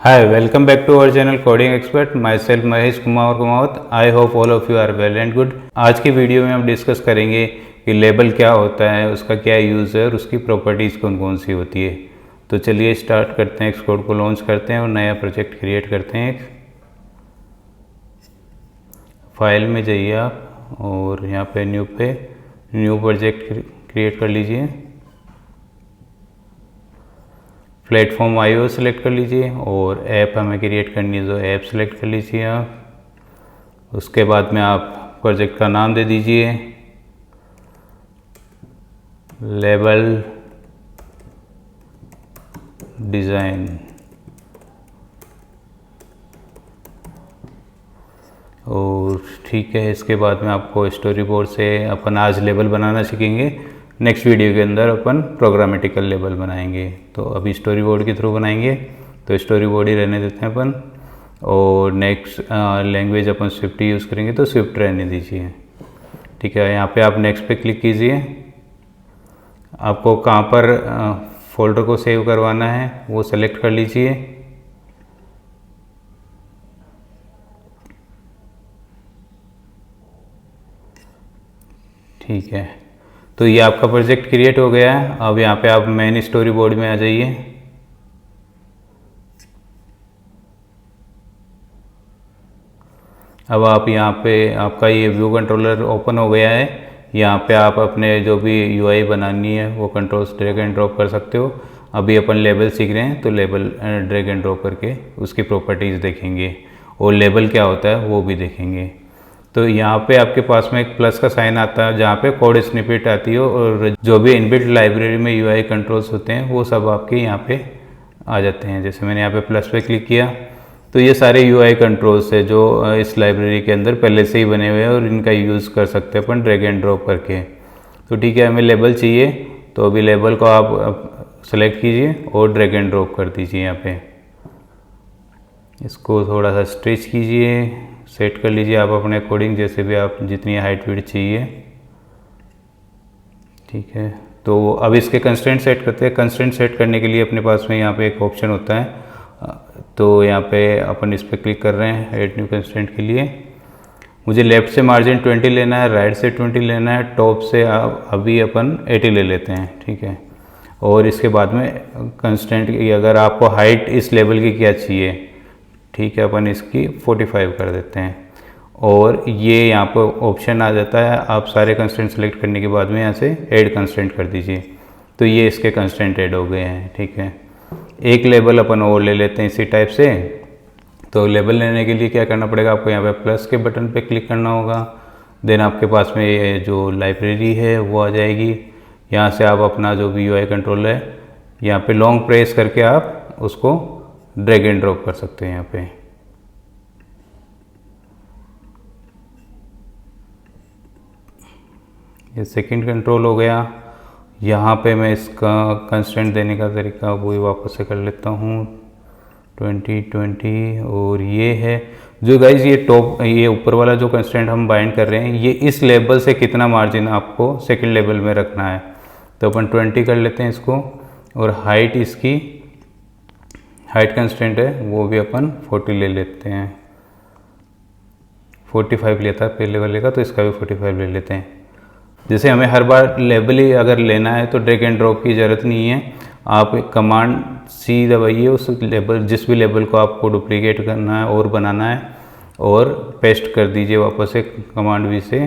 Hi, welcome back to our channel Coding Expert. Myself Mahesh Kumar Kumawat. I hope all of you are well and good. आज की video में हम discuss करेंगे कि label क्या होता है, उसका क्या यूज़ है और उसकी प्रॉपर्टीज़ कौन कौन सी होती है। तो चलिए स्टार्ट करते हैं, एक्सकोड को लॉन्च करते हैं और नया प्रोजेक्ट क्रिएट करते हैं। फाइल में जाइए आप और यहाँ पे न्यू प्रोजेक्ट क्रिएट कर लीजिए। प्लेटफॉर्म आईओ सेलेक्ट कर लीजिए और ऐप हमें क्रिएट करनी है तो ऐप सेलेक्ट कर लीजिए आप। उसके बाद में आप प्रोजेक्ट का नाम दे दीजिए लेबल डिज़ाइन और ठीक है। इसके बाद में आपको स्टोरी बोर्ड से अपन आज लेबल बनाना सीखेंगे। नेक्स्ट वीडियो के अंदर अपन प्रोग्रामेटिकल लेबल बनाएंगे। तो अभी स्टोरी बोर्ड के थ्रू बनाएंगे तो स्टोरी बोर्ड ही रहने देते हैं अपन। और नेक्स्ट लैंग्वेज अपन स्विफ्ट यूज़ करेंगे तो स्विफ्ट रहने दीजिए। ठीक है, यहाँ पे आप नेक्स्ट पे क्लिक कीजिए। आपको कहाँ पर फोल्डर को सेव करवाना है वो सेलेक्ट कर लीजिए। ठीक है, तो ये आपका प्रोजेक्ट क्रिएट हो गया है। अब यहाँ पे आप मेन स्टोरी बोर्ड में आ जाइए। अब आप यहाँ पे आपका ये व्यू कंट्रोलर ओपन हो गया है। यहाँ पे आप अपने जो भी यूआई बनानी है वो कंट्रोल्स ड्रैग एंड ड्रॉप कर सकते हो। अभी अपन लेबल सीख रहे हैं तो लेबल ड्रैग एंड ड्रॉप करके उसकी प्रॉपर्टीज़ देखेंगे और लेबल क्या होता है वो भी देखेंगे। तो यहाँ पे आपके पास में एक प्लस का साइन आता है जहाँ पे कोड स्निपेट आती है और जो भी इनबिल्ट लाइब्रेरी में यूआई कंट्रोल्स होते हैं वो सब आपके यहाँ पे आ जाते हैं। जैसे मैंने यहाँ पे प्लस पे क्लिक किया तो ये सारे यूआई कंट्रोल्स है जो इस लाइब्रेरी के अंदर पहले से ही बने हुए हैं और इनका यूज़ कर सकते हैं अपन ड्रैग एंड ड्रॉप करके। तो ठीक है, हमें लेबल चाहिए तो अभी लेबल को आप सेलेक्ट कीजिए और ड्रैग एंड ड्रॉप कर दीजिए। यहाँ पे इसको थोड़ा सा स्ट्रेच कीजिए, सेट कर लीजिए आप अपने अकॉर्डिंग, जैसे भी आप जितनी हाइट विड्थ चाहिए। ठीक है, तो अब इसके कंस्ट्रेंट सेट करते हैं। कंस्ट्रेंट सेट करने के लिए अपने पास में यहाँ पे एक ऑप्शन होता है, तो यहाँ पे अपन इस पर क्लिक कर रहे हैं ऐड न्यू कंस्ट्रेंट के लिए। मुझे लेफ़्ट से मार्जिन 20 लेना है, राइट से 20 लेना है, टॉप से अभी अपन 80 ले लेते हैं। ठीक है, और इसके बाद में कंस्ट्रेंट की अगर आपको हाइट इस लेवल की क्या चाहिए, ठीक है, अपन इसकी 45 कर देते हैं। और ये यहाँ पर ऑप्शन आ जाता है, आप सारे कंस्ट्रेंट सेलेक्ट करने के बाद में यहाँ से ऐड कंस्ट्रेंट कर दीजिए। तो ये इसके कंस्ट्रेंट ऐड हो गए हैं। ठीक है, एक लेबल अपन और ले लेते हैं इसी टाइप से। तो लेबल लेने के लिए क्या करना पड़ेगा, आपको यहाँ पे प्लस के बटन पे क्लिक करना होगा। देन आपके पास में ये जो लाइब्रेरी है वो आ जाएगी। यहाँ से आप अपना जो भी यूआई कंट्रोल है यहाँ पे लॉन्ग प्रेस करके आप उसको ड्रैग एंड ड्रॉप कर सकते हैं। यहाँ पे ये सेकंड कंट्रोल हो गया। यहाँ पे मैं इसका कंस्ट्रेंट देने का तरीका वही वापस से कर लेता हूँ 20 और ये है जो गाइज ये टॉप, ये ऊपर वाला जो कंस्ट्रेंट हम बाइंड कर रहे हैं ये इस लेवल से कितना मार्जिन आपको सेकंड लेवल में रखना है। तो अपन 20 कर लेते हैं इसको। और हाइट इसकी हाइट कंस्ट्रेंट है वो भी अपन 40 ले लेते हैं। 45 लेता है पहले वाले का, तो इसका भी 45 ले लेते हैं। जैसे हमें हर बार लेबल ही अगर लेना है तो ड्रैग एंड ड्रॉप की ज़रूरत नहीं है। आप कमांड सी दबाइए, उस लेबल जिस भी लेबल को आपको डुप्लीकेट करना है और बनाना है और पेस्ट कर दीजिए वापस से कमांड वी से।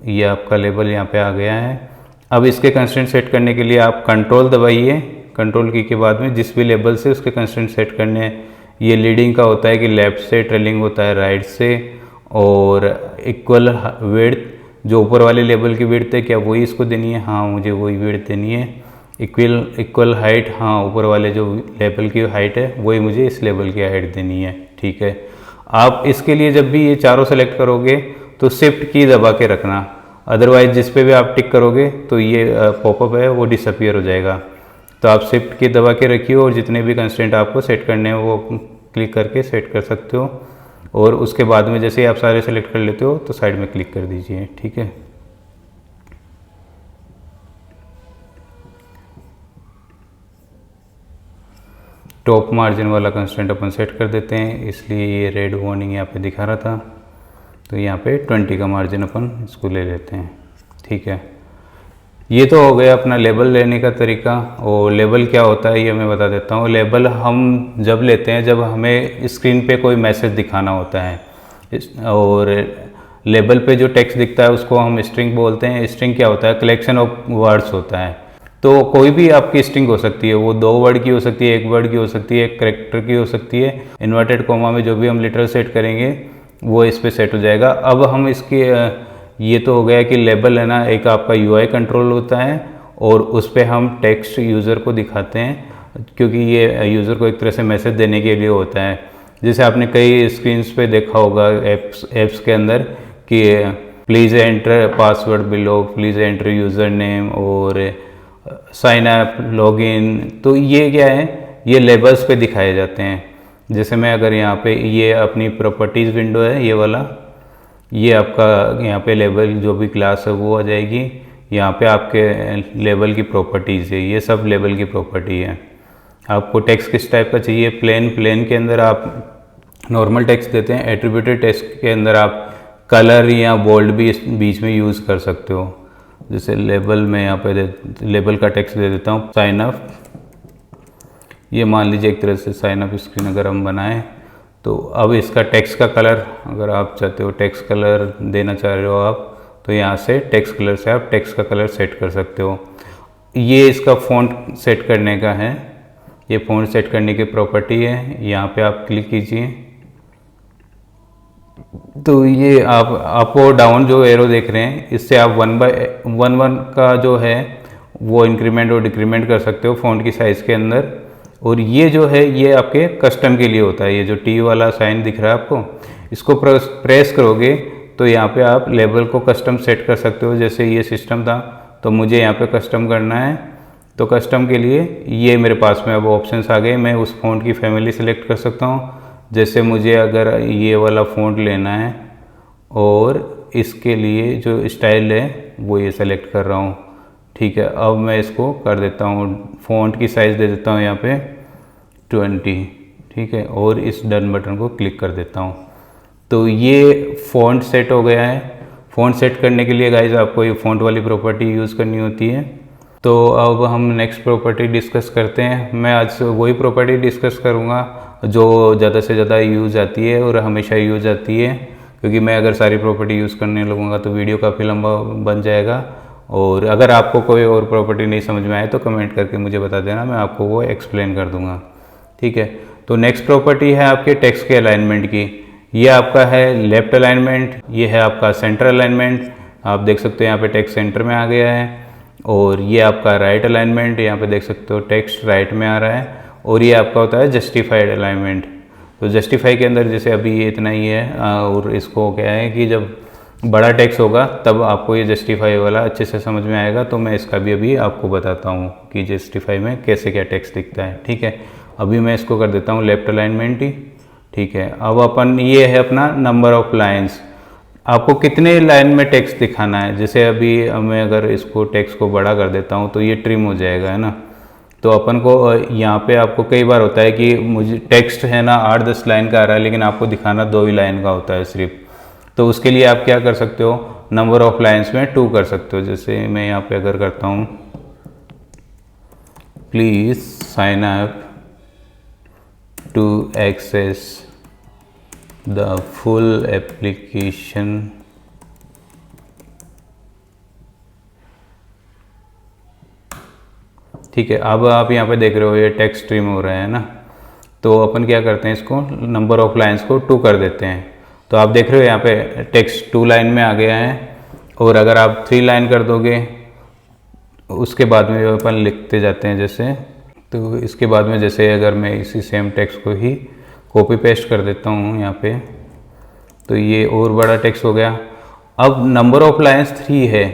ये आपका लेबल यहाँ पे आ गया है। अब इसके कंस्ट्रेंट सेट करने के लिए आप कंट्रोल दबाइए, कंट्रोल की के बाद में जिस भी लेबल से उसके कंस्ट्रेंट सेट करने हैं। ये लीडिंग का होता है कि लेफ़्ट से, ट्रेलिंग होता है राइट से, और इक्वल विड्थ जो ऊपर वाले लेबल की विड्थ है क्या वही इसको देनी है, हाँ मुझे वही विड्थ देनी है। इक्वल हाइट, हाँ ऊपर वाले जो लेबल की हाइट है वही मुझे इस लेबल की हाइट देनी है। ठीक है, आप इसके लिए जब भी ये चारों सेलेक्ट करोगे तो शिफ्ट की दबा के रखना, अदरवाइज जिस पे भी आप टिक करोगे तो ये पॉपअप है वो डिसअपियर हो जाएगा। तो आप शिफ्ट की दबा के रखिए और जितने भी कंस्ट्रेंट आपको सेट करने हैं वो क्लिक करके सेट कर सकते हो। और उसके बाद में जैसे ही आप सारे सेलेक्ट कर लेते हो तो साइड में क्लिक कर दीजिए। ठीक है, टॉप मार्जिन वाला कंस्ट्रेंट अपन सेट कर देते हैं, इसलिए ये रेड वार्निंग यहाँ पे दिखा रहा था। तो यहाँ पे 20 का मार्जिन अपन इसको ले लेते हैं। ठीक है, ये तो हो गया अपना लेबल लेने का तरीका। और लेबल क्या होता है ये मैं बता देता हूँ। लेबल हम जब लेते हैं जब हमें स्क्रीन पे कोई मैसेज दिखाना होता है, और लेबल पे जो टेक्स्ट दिखता है उसको हम स्ट्रिंग बोलते हैं। स्ट्रिंग क्या होता है? कलेक्शन ऑफ वर्ड्स होता है। तो कोई भी आपकी स्ट्रिंग हो सकती है, वो 2 वर्ड की हो सकती है, 1 वर्ड की हो सकती है, 1 कैरेक्टर की हो सकती है। इन्वर्टेड कॉमा में जो भी हम लिटरल सेट करेंगे वो इस पर सेट हो जाएगा। अब हम इसके ये तो हो गया कि लेबल है ना, एक आपका यूआई कंट्रोल होता है और उस पर हम टेक्स्ट यूज़र को दिखाते हैं, क्योंकि ये यूज़र को एक तरह से मैसेज देने के लिए होता है। जैसे आपने कई स्क्रीन्स पे देखा होगा एप्स के अंदर कि please enter password below, please enter user name और साइन अप, लॉगिन। तो ये क्या है? ये लेबल्स पे दिखाए जाते हैं। जैसे मैं अगर यहाँ पे ये अपनी प्रॉपर्टीज़ विंडो है, ये वाला, ये आपका यहाँ पे लेबल जो भी क्लास है वो आ जाएगी। यहाँ पे आपके लेबल की प्रॉपर्टीज़ है, ये सब लेबल की प्रॉपर्टी है। आपको टेक्स्ट किस टाइप का चाहिए? प्लेन के अंदर आप नॉर्मल टेक्स्ट देते हैं। एट्रीब्यूटेड टेक्स्ट के अंदर आप कलर या बोल्ड भी बीच में यूज़ कर सकते हो। जैसे लेबल में यहाँ पे लेबल का टेक्स्ट दे देता हूँ साइन अप। ये मान लीजिए एक तरह से साइन अप स्क्रीन अगर हम बनाएं, तो अब इसका टेक्स्ट का कलर अगर आप चाहते हो टेक्स्ट कलर देना चाह रहे हो आप, तो यहाँ से टेक्स्ट कलर से आप टेक्स्ट का कलर सेट कर सकते हो। ये इसका फ़ॉन्ट सेट करने का है, ये फ़ॉन्ट सेट करने की प्रॉपर्टी है। यहाँ पे आप क्लिक कीजिए तो ये आप वो डाउन जो एरो देख रहे हैं, इससे आप 1 बाय 1 का जो है वो इंक्रीमेंट और डिक्रीमेंट कर सकते हो फ़ॉन्ट की साइज़ के अंदर। और ये जो है ये आपके कस्टम के लिए होता है। ये जो टी वाला साइन दिख रहा है आपको, इसको प्रेस करोगे तो यहाँ पे आप लेबल को कस्टम सेट कर सकते हो। जैसे ये सिस्टम था तो मुझे यहाँ पे कस्टम करना है, तो कस्टम के लिए ये मेरे पास में अब ऑप्शंस आ गए। मैं उस फ़ॉन्ट की फैमिली सेलेक्ट कर सकता हूँ। जैसे मुझे अगर ये वाला फ़ॉन्ट लेना है और इसके लिए जो स्टाइल है वो ये सेलेक्ट कर रहा हूँ। ठीक है, अब मैं इसको कर देता हूँ, फ़ॉन्ट की साइज़ दे देता हूँ यहाँ पे 20। ठीक है, और इस डन बटन को क्लिक कर देता हूँ। तो ये फ़ॉन्ट सेट हो गया है। फ़ॉन्ट सेट करने के लिए गाइस आपको ये फ़ॉन्ट वाली प्रॉपर्टी यूज़ करनी होती है। तो अब हम नेक्स्ट प्रॉपर्टी डिस्कस करते हैं। मैं आज वही प्रॉपर्टी डिस्कस करूँगा जो ज़्यादा से ज़्यादा यूज़ आती है और हमेशा यूज़ आती है, क्योंकि मैं अगर सारी प्रॉपर्टी यूज़ करने लगूँगा तो वीडियो काफ़ी लंबा बन जाएगा। और अगर आपको कोई और प्रॉपर्टी नहीं समझ में आए तो कमेंट करके मुझे बता देना, मैं आपको वो एक्सप्लेन कर दूँगा। ठीक है, तो नेक्स्ट प्रॉपर्टी है आपके टेक्स्ट के अलाइनमेंट की। ये आपका है लेफ्ट अलाइनमेंट, ये है आपका सेंटर अलाइनमेंट। आप देख सकते हो यहाँ पे टेक्स्ट सेंटर में आ गया है। और ये आपका राइट अलाइनमेंट, यहाँ पे देख सकते हो टेक्स्ट राइट में आ रहा है। और ये आपका होता है जस्टिफाइड अलाइनमेंट। तो जस्टिफाई के अंदर जैसे अभी ये इतना ही है, और इसको क्या है कि जब बड़ा टेक्स्ट होगा तब आपको ये जस्टिफाई वाला अच्छे से समझ में आएगा। तो मैं इसका भी अभी आपको बताता हूँ कि जस्टिफाई में कैसे क्या टेक्स्ट दिखता है। ठीक है, अभी मैं इसको कर देता हूँ लेफ्ट अलाइनमेंट ही। ठीक है, अब अपन ये है अपना नंबर ऑफ लाइन्स, आपको कितने लाइन में टेक्स्ट दिखाना है। जैसे अभी मैं अगर इसको टेक्स्ट को बड़ा कर देता हूँ तो ये ट्रिम हो जाएगा, है ना। तो अपन को यहाँ पे आपको कई बार होता है कि मुझे टेक्स्ट है ना 8-10 लाइन का आ रहा है, लेकिन आपको दिखाना 2 ही लाइन का होता है सिर्फ। तो उसके लिए आप क्या कर सकते हो, नंबर ऑफ लाइन्स में 2 कर सकते हो। जैसे मैं यहाँ पे अगर करता हूँ please sign up to access the full application. ठीक है, अब आप यहाँ पे देख रहे हो ये टेक्स्ट स्ट्रीम हो रहा है ना। तो अपन क्या करते हैं, इसको नंबर ऑफ लाइन्स को 2 कर देते हैं। तो आप देख रहे हो यहाँ पे टेक्स्ट 2 लाइन में आ गया है। और अगर आप 3 लाइन कर दोगे उसके बाद में अपन लिखते जाते हैं जैसे, तो इसके बाद में जैसे अगर मैं इसी सेम टेक्स्ट को ही कॉपी पेस्ट कर देता हूँ यहाँ पे, तो ये और बड़ा टेक्स्ट हो गया। अब नंबर ऑफ लाइन्स 3 है,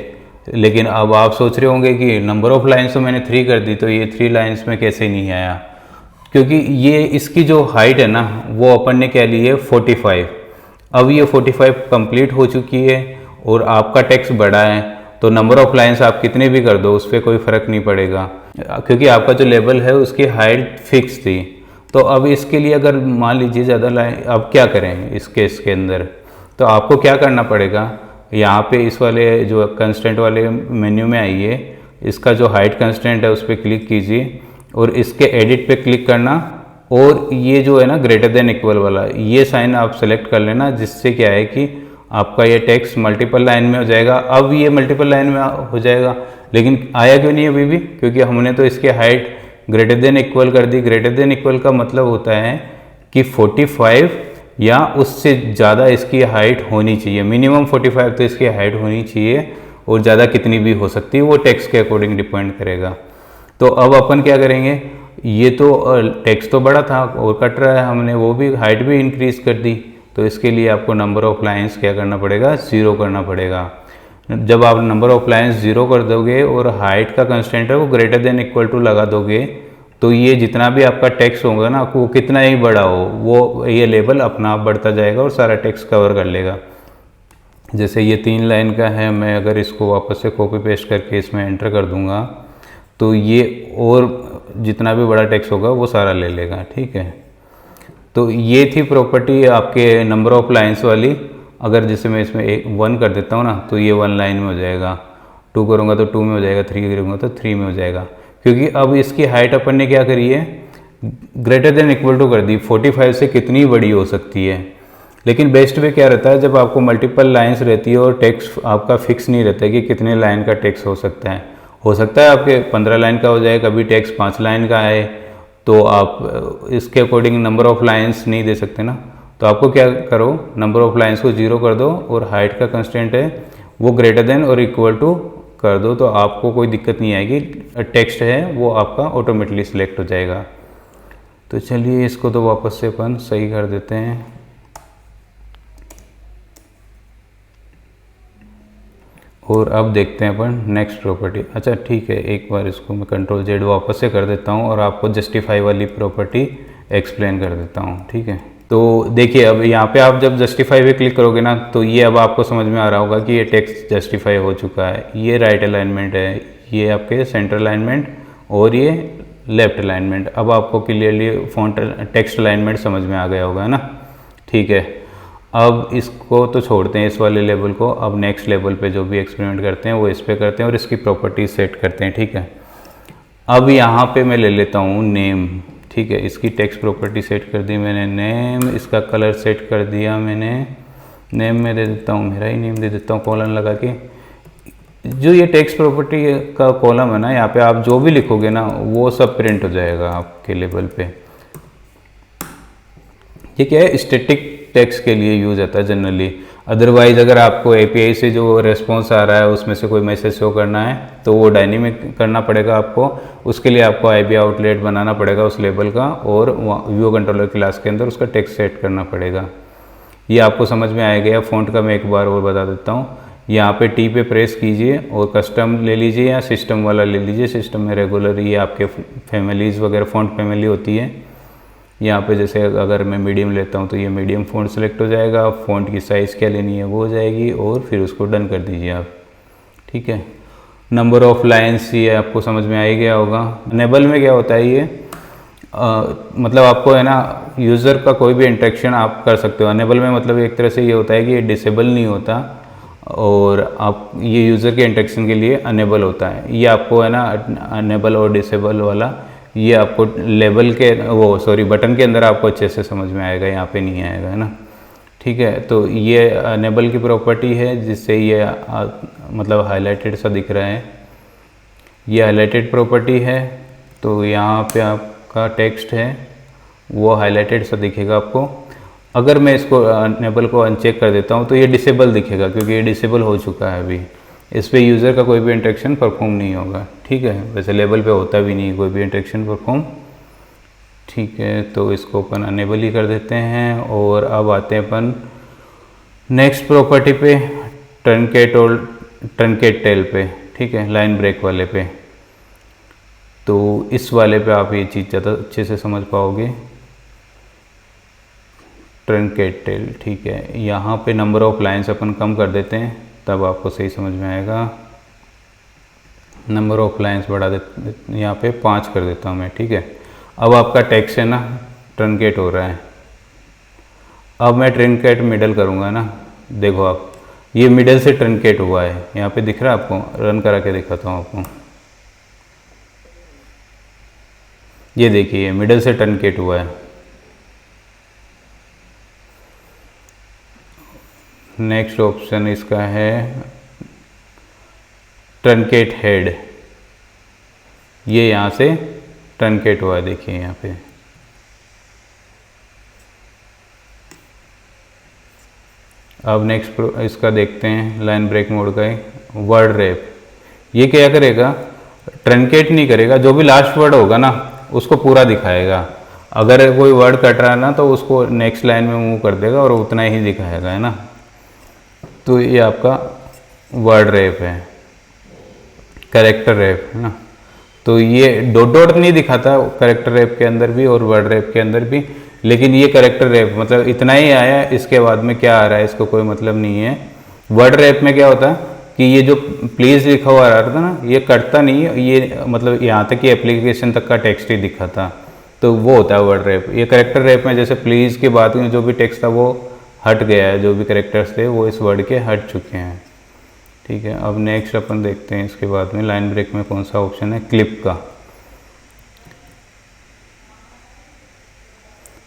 लेकिन अब आप सोच रहे होंगे कि नंबर ऑफ लाइन्स तो मैंने 3 कर दी, तो ये 3 लाइन्स में कैसे नहीं आया। क्योंकि ये इसकी जो हाइट है ना वो अपन ने क्या ली है 45। अब ये 45 कंप्लीट हो चुकी है और आपका टेक्स्ट बड़ा है, तो नंबर ऑफ लाइन्स आप कितने भी कर दो उस पर कोई फ़र्क नहीं पड़ेगा, क्योंकि आपका जो लेवल है उसकी हाइट फिक्स थी। तो अब इसके लिए अगर मान लीजिए ज़्यादा लाइन, अब क्या करें इस केस के अंदर, तो आपको क्या करना पड़ेगा, यहाँ पे इस वाले जो कंस्ट्रेंट वाले मेन्यू में आइए, इसका जो हाइट कंस्ट्रेंट है उस पर क्लिक कीजिए और इसके एडिट पे क्लिक करना, और ये जो है ना ग्रेटर देन इक्वल वाला ये साइन आप सेलेक्ट कर लेना, जिससे क्या है कि आपका ये टेक्स्ट मल्टीपल लाइन में हो जाएगा। अब ये मल्टीपल लाइन में हो जाएगा, लेकिन आया क्यों नहीं अभी भी, क्योंकि हमने तो इसकी हाइट ग्रेटर देन इक्वल कर दी। ग्रेटर देन इक्वल का मतलब होता है कि 45 या उससे ज़्यादा इसकी हाइट होनी चाहिए, मिनिमम 45 तो इसकी हाइट होनी चाहिए, और ज़्यादा कितनी भी हो सकती है वो टेक्स्ट के अकॉर्डिंग डिपेंड करेगा। तो अब अपन क्या करेंगे, ये तो टेक्स्ट तो बड़ा था और कट रहा है, हमने वो भी हाइट भी इंक्रीज़ कर दी, तो इसके लिए आपको नंबर ऑफ लाइन्स क्या करना पड़ेगा, 0 करना पड़ेगा। जब आप नंबर ऑफ लाइन्स 0 कर दोगे और हाइट का कंस्टेंट है वो ग्रेटर देन इक्वल टू लगा दोगे, तो ये जितना भी आपका टेक्स्ट होगा ना, वो कितना ही बड़ा हो, वो ये लेबल अपना आप बढ़ता जाएगा और सारा टेक्स्ट कवर कर लेगा। जैसे ये 3 लाइन का है, मैं अगर इसको वापस से कॉपी पेस्ट करके इसमें एंटर कर दूंगा, तो ये और जितना भी बड़ा टेक्स्ट होगा वो सारा ले लेगा। ठीक है, तो ये थी प्रॉपर्टी आपके नंबर ऑफ लाइन्स वाली। अगर जैसे मैं इसमें 1 कर देता हूँ ना, तो ये 1 लाइन में हो जाएगा, 2 करूँगा तो 2 में हो जाएगा, 3 करूँगा तो 3 में हो जाएगा, क्योंकि अब इसकी हाइट अपन ने क्या करी है, ग्रेटर देन इक्वल टू कर दी। 45 से कितनी बड़ी हो सकती है, लेकिन बेस्ट वे क्या रहता है, जब आपको मल्टीपल लाइन्स रहती है और टेक्स्ट आपका फिक्स नहीं रहता है कि कितने लाइन का टेक्स्ट हो सकता है। हो सकता है आपके 15 लाइन का हो जाए, कभी टेक्स्ट 5 लाइन का है, तो आप इसके अकॉर्डिंग नंबर ऑफ लाइन्स नहीं दे सकते ना। तो आपको क्या करो, नंबर ऑफ लाइन्स को 0 कर दो और हाइट का कंस्टेंट है वो ग्रेटर देन और इक्वल टू कर दो, तो आपको कोई दिक्कत नहीं आएगी, टेक्स्ट है वो आपका ऑटोमेटिकली सिलेक्ट हो जाएगा। तो चलिए इसको तो वापस से अपन सही कर देते हैं। और अब देखते हैं अपन नेक्स्ट प्रॉपर्टी। अच्छा ठीक है, एक बार इसको मैं Ctrl+Z वापस से कर देता हूँ और आपको जस्टिफाई वाली प्रॉपर्टी एक्सप्लेन कर देता हूँ। ठीक है, तो देखिए अब यहाँ पे आप जब जस्टिफाई पे क्लिक करोगे ना, तो ये अब आपको समझ में आ रहा होगा कि ये टेक्स्ट जस्टिफाई हो चुका है। ये राइट अलाइनमेंट है, ये आपके सेंटर अलाइनमेंट और ये लेफ्ट अलाइनमेंट। अब आपको क्लियरली फॉन्ट टेक्स्ट अलाइनमेंट समझ में आ गया होगा ना। ठीक है, अब इसको तो छोड़ते हैं इस वाले लेवल को, अब नेक्स्ट लेवल पे जो भी एक्सपेरिमेंट करते हैं वो इस पे करते हैं और इसकी प्रॉपर्टीज सेट करते हैं। ठीक है, अब यहाँ पे मैं ले लेता हूँ नेम। ठीक है, इसकी टेक्स्ट प्रॉपर्टी सेट कर दी मैंने, नेम, इसका कलर सेट कर दिया मैंने, नेम में दे देता हूँ, मेरा ही नेम दे देता हूँ कॉलन लगा के। जो ये टेक्स्ट प्रॉपर्टी का कॉलम है ना, यहाँ पे आप जो भी लिखोगे ना वो सब प्रिंट हो जाएगा आपके लेवल पे। ये क्या है, स्टैटिक टेक्स्ट के लिए यूज होता है जनरली। अदरवाइज अगर आपको एपीआई से जो रिस्पॉन्स आ रहा है उसमें से कोई मैसेज शो करना है तो वो डायनेमिक करना पड़ेगा आपको। उसके लिए आपको आईबी आउटलेट बनाना पड़ेगा उस लेवल का, और व्यू कंट्रोलर क्लास के अंदर उसका टेक्स्ट सेट करना पड़ेगा। ये आपको समझ में आ गया। फ़ॉन्ट का मैं एक बार और बता देता हूँ। यहाँ पे टी पे प्रेस कीजिए और कस्टम ले लीजिए या सिस्टम वाला ले लीजिए। सिस्टम में रेगुलर ये आपके फैमिलीज़ वगैरह फ़ॉन्ट फैमिली होती है। यहाँ पे जैसे अगर मैं मीडियम लेता हूँ तो ये मीडियम फ़ॉन्ट सेलेक्ट हो जाएगा। फ़ॉन्ट की साइज़ क्या लेनी है वो हो जाएगी और फिर उसको डन कर दीजिए आप। ठीक है, नंबर ऑफ़ लाइन्स ये आपको समझ में आ ही गया होगा। अनेबल में क्या होता है, ये मतलब आपको है ना यूज़र का कोई भी इंटरेक्शन आप कर सकते हो। अनेबल में मतलब एक तरह से ये होता है कि ये डिसेबल नहीं होता और आप ये यूज़र के इंटरेक्शन के लिए अनेबल होता है। ये आपको है ना अनेबल और डिसेबल वाला ये आपको लेवल के बटन के अंदर आपको अच्छे से समझ में आएगा, यहाँ पे नहीं आएगा, है ना। ठीक है, तो ये अनेबल की प्रॉपर्टी है जिससे ये मतलब हाईलाइटेड सा दिख रहा है। ये हाईलाइटेड प्रॉपर्टी है, तो यहाँ पे आपका टेक्स्ट है वो हाईलाइटेड सा दिखेगा आपको। अगर मैं इसको अनेबल को अनचेक कर देता हूँ तो ये डिसेबल दिखेगा, क्योंकि ये डिसेबल हो चुका है अभी। इस पे यूज़र का कोई भी इंटरेक्शन परफॉर्म नहीं होगा। ठीक है, वैसे लेवल पे होता भी नहीं कोई भी इंटरेक्शन परफॉर्म। ठीक है, तो इसको अपन अनेबल ही कर देते हैं। और अब आते हैं अपन नेक्स्ट प्रॉपर्टी पे, ट्रंकेट टेल पे। ठीक है, लाइन ब्रेक वाले पे। तो इस वाले पे आप ये चीज़ ज़्यादा अच्छे से समझ पाओगे। ट्रंकेट टेल, ठीक है, यहाँ पे नंबर ऑफ लाइन्स अपन कम कर देते हैं, तब आपको सही समझ में आएगा। नंबर ऑफ लाइन्स बढ़ा देते, यहाँ पे 5 कर देता हूँ मैं। ठीक है, अब आपका टेक्स्ट है ना ट्रनकेट हो रहा है। अब मैं ट्रनकेट मिडल करूँगा ना, देखो आप ये मिडल से ट्रनकेट हुआ है, यहाँ पे दिख रहा है आपको, रन करा के दिखाता हूँ आपको। ये देखिए मिडल से ट्रनकेट हुआ है। नेक्स्ट ऑप्शन इसका है ट्रनकेट हेड, ये यहाँ से ट्रनकेट हुआ है, देखिए यहाँ पे। अब नेक्स्ट इसका देखते हैं लाइन ब्रेक मोड का वर्ड रैप। ये क्या करेगा, ट्रनकेट नहीं करेगा, जो भी लास्ट वर्ड होगा ना उसको पूरा दिखाएगा। अगर कोई वर्ड कट रहा है ना तो उसको नेक्स्ट लाइन में मूव कर देगा और उतना ही दिखाएगा, है ना। तो ये आपका वर्ड रैप है, कैरेक्टर रैप, है ना। तो ये डॉट डॉट नहीं दिखाता कैरेक्टर रैप के अंदर भी और वर्ड रैप के अंदर भी, लेकिन ये कैरेक्टर रैप मतलब इतना ही आया, इसके बाद में क्या आ रहा है इसको कोई मतलब नहीं है। वर्ड रैप में क्या होता है कि ये जो प्लीज़ लिखा हुआ आ रहा था ना, ये कटता नहीं है, ये मतलब यहाँ तक कि एप्लीकेशन तक का टेक्स्ट ही दिखाता, तो वो होता है वर्ड रैप। ये कैरेक्टर रैप में जैसे प्लीज़ के बाद में जो भी टेक्स्ट था वो हट गया है, जो भी कैरेक्टर्स थे वो इस वर्ड के हट चुके हैं, ठीक है। अब नेक्स्ट अपन देखते हैं इसके बाद में लाइन ब्रेक में कौन सा ऑप्शन है, क्लिप का।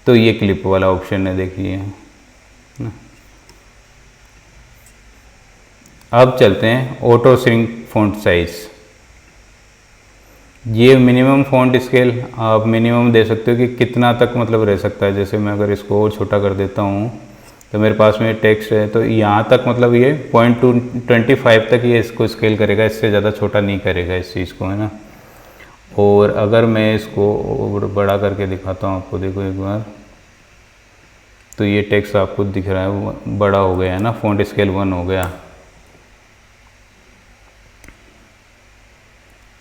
तो ये क्लिप वाला ऑप्शन है, देखिए ना। अब चलते हैं ऑटो श्रिंक फ़ॉन्ट साइज। ये मिनिमम फ़ॉन्ट स्केल आप मिनिमम दे सकते हो कि कितना तक मतलब रह सकता है। जैसे मैं अगर इसको और छोटा कर देता हूँ तो मेरे पास में टेक्स्ट है, तो यहाँ तक मतलब ये 0.25 तक ये इसको स्केल करेगा, इससे ज़्यादा छोटा नहीं करेगा इस चीज़ को, है ना। और अगर मैं इसको बड़ा करके दिखाता हूँ आपको, देखो एक बार, तो ये टेक्स्ट आपको दिख रहा है वो बड़ा हो गया है ना, फ़ॉन्ट स्केल 1 हो गया।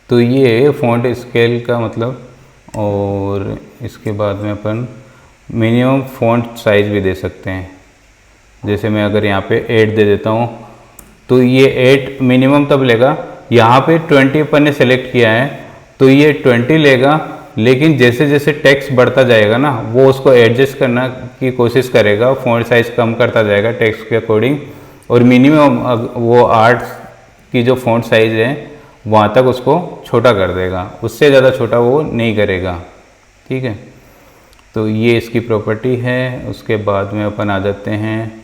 तो ये फ़ॉन्ट स्केल का मतलब, और इसके बाद में अपन मिनिमम फ़ॉन्ट साइज़ भी दे सकते हैं। जैसे मैं अगर यहाँ पे 8 दे देता हूँ तो ये 8 मिनिमम तब लेगा। यहाँ पे 20 अपन ने सेलेक्ट किया है तो ये 20 लेगा, लेकिन जैसे जैसे टेक्स्ट बढ़ता जाएगा ना वो उसको एडजस्ट करना की कोशिश करेगा, फ़ॉन्ट साइज़ कम करता जाएगा टेक्स्ट के अकॉर्डिंग। और मिनिमम वो 8 की जो फ़ॉन्ट साइज़ है वहाँ तक उसको छोटा कर देगा, उससे ज़्यादा छोटा वो नहीं करेगा, ठीक है। तो ये इसकी प्रॉपर्टी है। उसके बाद में अपन आ जाते हैं,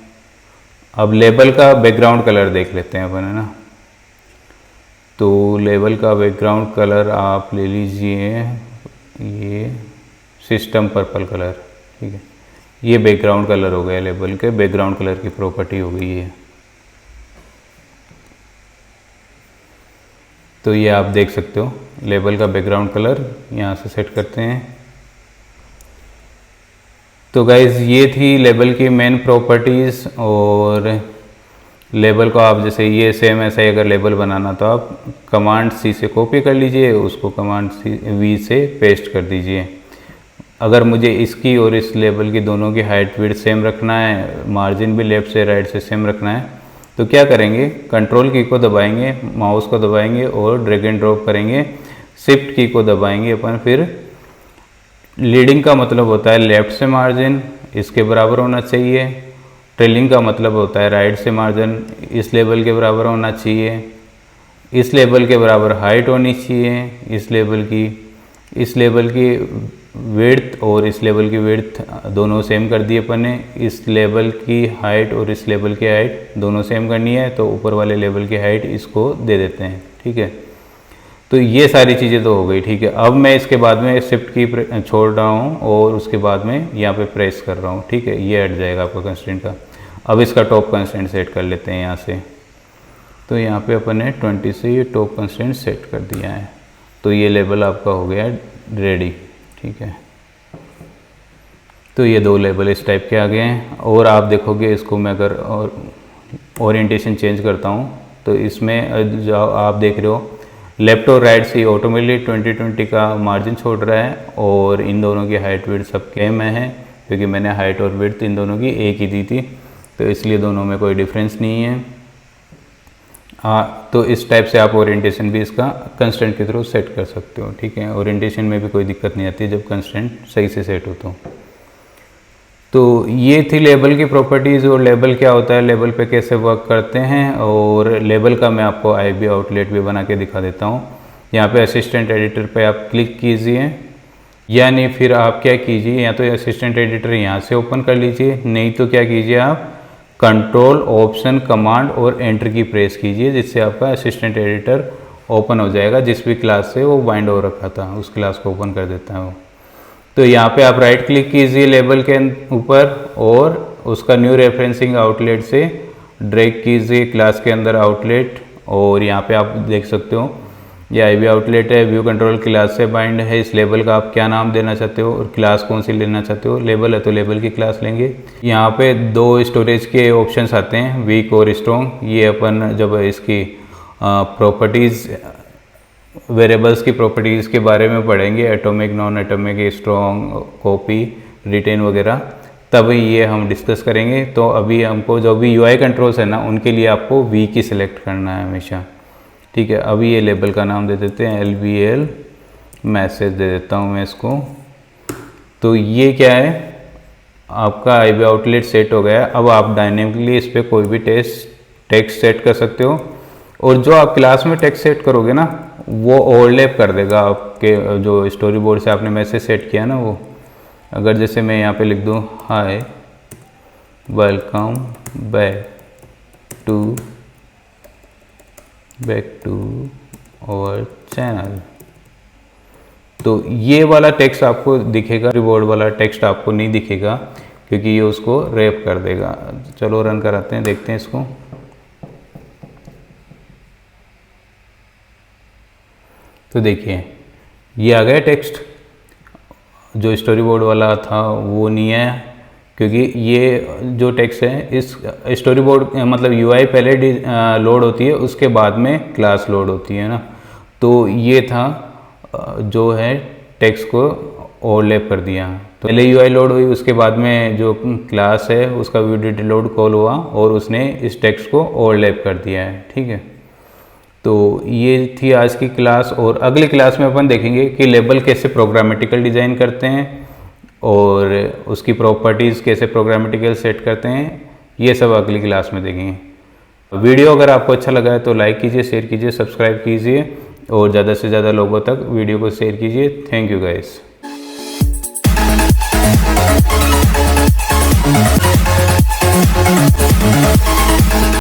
अब लेबल का बैकग्राउंड कलर देख लेते हैं अपन, है ना। तो लेबल का बैकग्राउंड कलर आप ले लीजिए ये सिस्टम पर्पल कलर, ठीक है। ये बैकग्राउंड कलर हो गया, लेबल के बैकग्राउंड कलर की प्रॉपर्टी हो गई है। तो ये आप देख सकते हो लेबल का बैकग्राउंड कलर यहाँ से सेट करते हैं। तो गाइज़ ये थी लेबल की मेन प्रॉपर्टीज़। और लेबल को आप जैसे ये सेम ऐसा ही अगर लेबल बनाना तो आप कमांड सी से कॉपी कर लीजिए, उसको कमांड वी से पेस्ट कर दीजिए। अगर मुझे इसकी और इस लेबल की दोनों की हाइट विड्थ सेम रखना है, मार्जिन भी लेफ़्ट से राइट से सेम रखना है, तो क्या करेंगे, कंट्रोल की को दबाएंगे, माउस को दबाएंगे और ड्रैग एंड ड्रॉप करेंगे। शिफ्ट की को दबाएंगे अपन, फिर लीडिंग का मतलब होता है लेफ़्ट से मार्जिन इसके बराबर होना चाहिए। ट्रेलिंग का मतलब होता है राइट से मार्जिन इस लेवल के बराबर होना चाहिए। इस लेवल के बराबर हाइट होनी चाहिए, इस लेवल की विड्थ और इस लेवल की विड्थ दोनों सेम कर दिए अपन ने। इस लेवल की हाइट और इस लेवल की हाइट दोनों सेम करनी है, तो ऊपर वाले लेवल की हाइट इसको दे देते हैं, ठीक है। तो ये सारी चीज़ें तो हो गई, ठीक है। अब मैं इसके बाद में शिफ्ट की छोड़ रहा हूँ और उसके बाद में यहाँ पे प्रेस कर रहा हूँ, ठीक है। ये हट जाएगा आपका कंस्ट्रेंट का। अब इसका टॉप कंस्ट्रेंट सेट कर लेते हैं यहाँ से। तो यहाँ पे अपन ने 20 से ये टॉप कंस्ट्रेंट सेट कर दिया है। तो ये लेबल आपका हो गया रेडी, ठीक है। तो ये 2 लेबल इस टाइप के आ गए हैं। और आप देखोगे इसको मैं अगर और ओरिएंटेशन चेंज करता हूँ तो इसमें जो आप देख रहे हो लेफ्ट और राइट से ऑटोमेटिकली 20-20 का मार्जिन छोड़ रहा है। और इन दोनों की हाइट विड्थ सब सेम है, क्योंकि मैंने हाइट और विड्थ इन दोनों की एक ही दी थी, तो इसलिए दोनों में कोई डिफरेंस नहीं है। तो इस टाइप से आप ओरिएंटेशन भी इसका कंस्ट्रेंट के थ्रू सेट कर सकते हो, ठीक है। ओरिएंटेशन में भी कोई दिक्कत नहीं आती जब कंस्ट्रेंट सही से सेट हो तो। तो ये थी लेबल की प्रॉपर्टीज़, और लेबल क्या होता है, लेबल पे कैसे वर्क करते हैं, और लेबल का मैं आपको आईबी आउटलेट भी बना के दिखा देता हूँ। यहाँ पे असिस्टेंट एडिटर पे आप क्लिक कीजिए, या नहीं फिर आप क्या कीजिए, या तो असिस्टेंट एडिटर यहाँ से ओपन कर लीजिए, नहीं तो क्या कीजिए आप कंट्रोल ऑप्शन कमांड और एंटर की प्रेस कीजिए, जिससे आपका असिस्टेंट एडिटर ओपन हो जाएगा। जिस भी क्लास से वो बाइंड हो रखा था उस क्लास को ओपन कर देता है वो। तो यहाँ पे आप राइट क्लिक कीजिए लेबल के ऊपर, और उसका न्यू रेफरेंसिंग आउटलेट से ड्रैग कीजिए क्लास के अंदर आउटलेट, और यहाँ पे आप देख सकते हो ये आईबी आउटलेट है, व्यू कंट्रोल क्लास से बाइंड है। इस लेबल का आप क्या नाम देना चाहते हो और क्लास कौन सी लेना चाहते हो। लेबल है तो लेबल की क्लास लेंगे। यहाँ पे 2 स्टोरेज के ऑप्शंस आते हैं, वीक और स्ट्रॉन्ग। ये अपन जब इसकी प्रॉपर्टीज़, वेरिएबल्स की प्रॉपर्टीज़ के बारे में पढ़ेंगे, atomic, non atomic, strong, copy, retain वगैरह, तब ये हम डिस्कस करेंगे। तो अभी हमको जो भी यूआई कंट्रोल्स है ना, उनके लिए आपको वी की सिलेक्ट करना है हमेशा, ठीक है। अभी ये लेबल का नाम दे देते हैं LBL मैसेज दे देता हूँ मैं इसको। तो ये क्या है, आपका आईबी आउटलेट सेट हो गया है। अब आप डायनेमिकली इस पर कोई भी टेक्स्ट सेट कर सकते हो, और जो आप क्लास में टेक्स्ट सेट करोगे ना, वो ओवरलैप कर देगा आपके जो स्टोरी बोर्ड से आपने मैसेज सेट किया ना वो। अगर जैसे मैं यहाँ पे लिख दूँ, hi welcome back to our channel, तो ये वाला टेक्स्ट आपको दिखेगा, कीबोर्ड वाला टेक्स्ट आपको नहीं दिखेगा, क्योंकि ये उसको रैप कर देगा। चलो रन कराते हैं, देखते हैं इसको। तो देखिए ये आ गया टेक्स्ट, जो स्टोरी बोर्ड वाला था वो नहीं है, क्योंकि ये जो टेक्स्ट है इस स्टोरी बोर्ड मतलब यूआई पहले लोड होती है, उसके बाद में क्लास लोड होती है ना। तो ये था जो है टेक्स्ट को ओवरलैप कर दिया। तो पहले यूआई लोड हुई, उसके बाद में जो क्लास है उसका वीडियो लोड कॉल हुआ और उसने इस टेक्स्ट को ओवरलैप कर दिया है, ठीक है। तो ये थी आज की क्लास, और अगली क्लास में अपन देखेंगे कि लेबल कैसे प्रोग्रामेटिकल डिज़ाइन करते हैं और उसकी प्रॉपर्टीज़ कैसे प्रोग्रामेटिकल सेट करते हैं, ये सब अगली क्लास में देखेंगे। वीडियो अगर आपको अच्छा लगा है तो लाइक कीजिए, शेयर कीजिए, सब्सक्राइब कीजिए, और ज़्यादा से ज़्यादा लोगों तक वीडियो को शेयर कीजिए। Thank you guys.